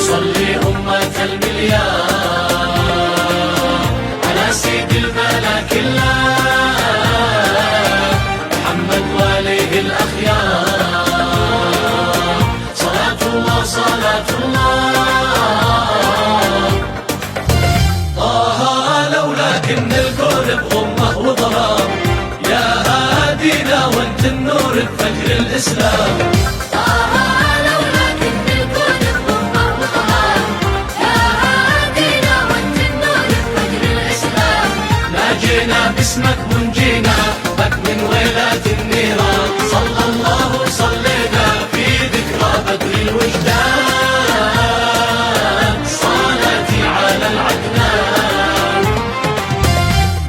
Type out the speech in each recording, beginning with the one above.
صلي أمة المليار على سيد الملك الله محمد وآله الأخيار. صلاة الله صلاة الله. طه لولاك إن الكون بغمة وظلام، يا هادينا وانت النور بفجر الإسلام. باسمك منجينا بك من ويلات النيران، صلى الله وصلينا في ذكرى بدر الوجدان. صلاتي على العدنان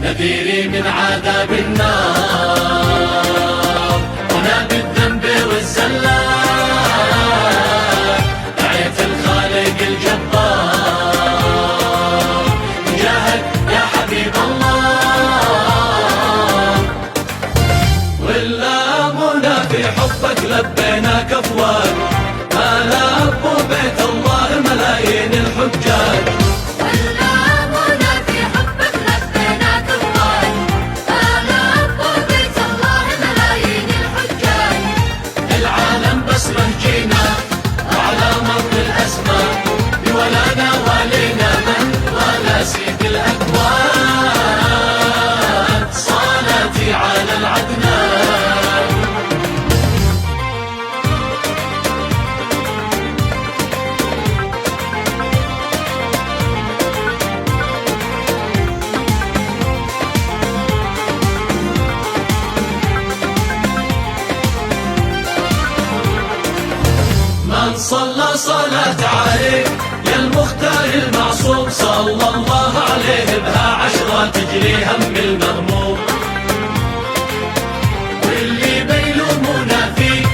نذيري من عذاب النار، وانا بالذنب والزلات دعيت الخالق الجبار جاهك يا حبيب الله. في حبك لبيناك افواج، ما لبوا بيت الله ملايين الحجاج. ولامونا في حبك لبيناك افواج، ما لبوا بيت الله ملايين الحجاج. العالم بس رجينا وعلى مر الازمان بولانا والينا من ولا سيد الاكوان. صلاتي على العدنان. من صلى صلاة عليك يا المختار المعصوم، صلى الله عليه بها عشرة تجري هم المغموم. واللي بيلومونا فيك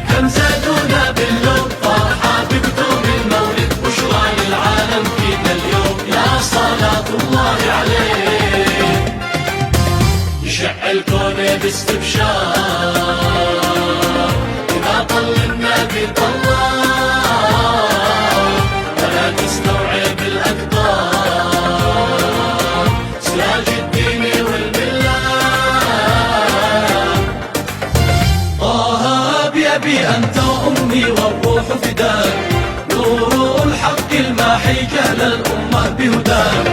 كم زادونا باللوم، فرحة بقدوم المولد بشرى للعالم فينا اليوم. يا صلاة الله عليه يشع الكون باستبشار، إذا طل النبي طلال ولا تستوعب الأقدار. سراج الدين والملة طه بأبي أنت وأمي والروح فداك، نور الحق الماحي جهل الأمة بهداك.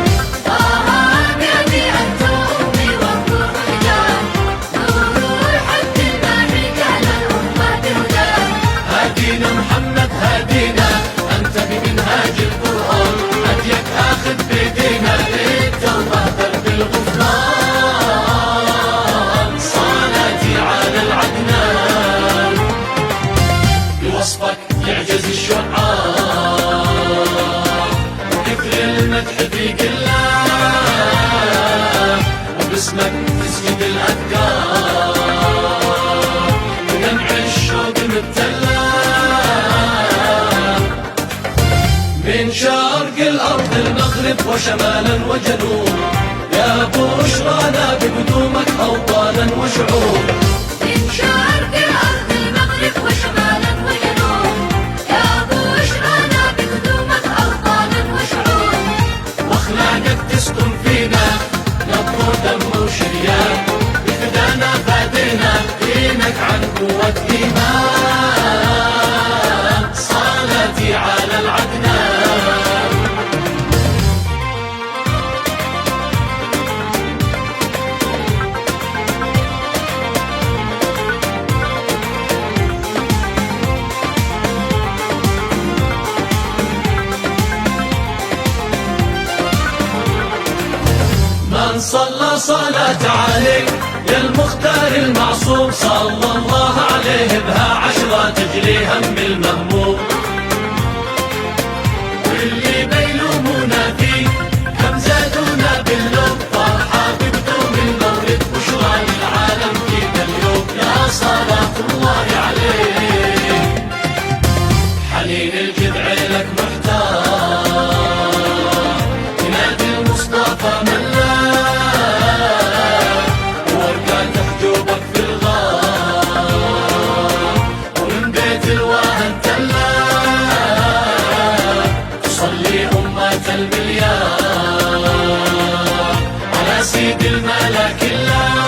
محمد هادينا أنت بمنهاج القرآن، هديك آخذ بيدينا للتوبة درب الغفران. صلاتي على العدنان بوصفك يعجز الشعار، وكثر المدح في قلة وباسمك تسجد الأذكار، بدمع الشوق مبتلى من شرق الأرض المغرب وشمالا وجنوب. يا بشرانا بقدومك أوطانا وشعوب. من شرق الأرض المغرب وشمالا وجنوب، يا بشرانا بقدومك أوطانا وشعوب. وأخلاقك تسكن فينا نبض ودم وشريان، بفدانا فادينا دينك عن قوة إيمان. صلاتي على العدنان. من صلى صلاة عليك يا المختار المعصوم، صلى الله عليه بها عشرة تجري هم المهموم. واللي بيلومونا فيك كم زادونا باللوم، فرحة بقدوم المولد بشرى للعالم فينا اليوم. يا صلاة الله عليه حنين الجذع لك محتار، ينادي المصطفى ملاك وورقات حجوبك في الغار، ومن بيت على سيد الملا كلها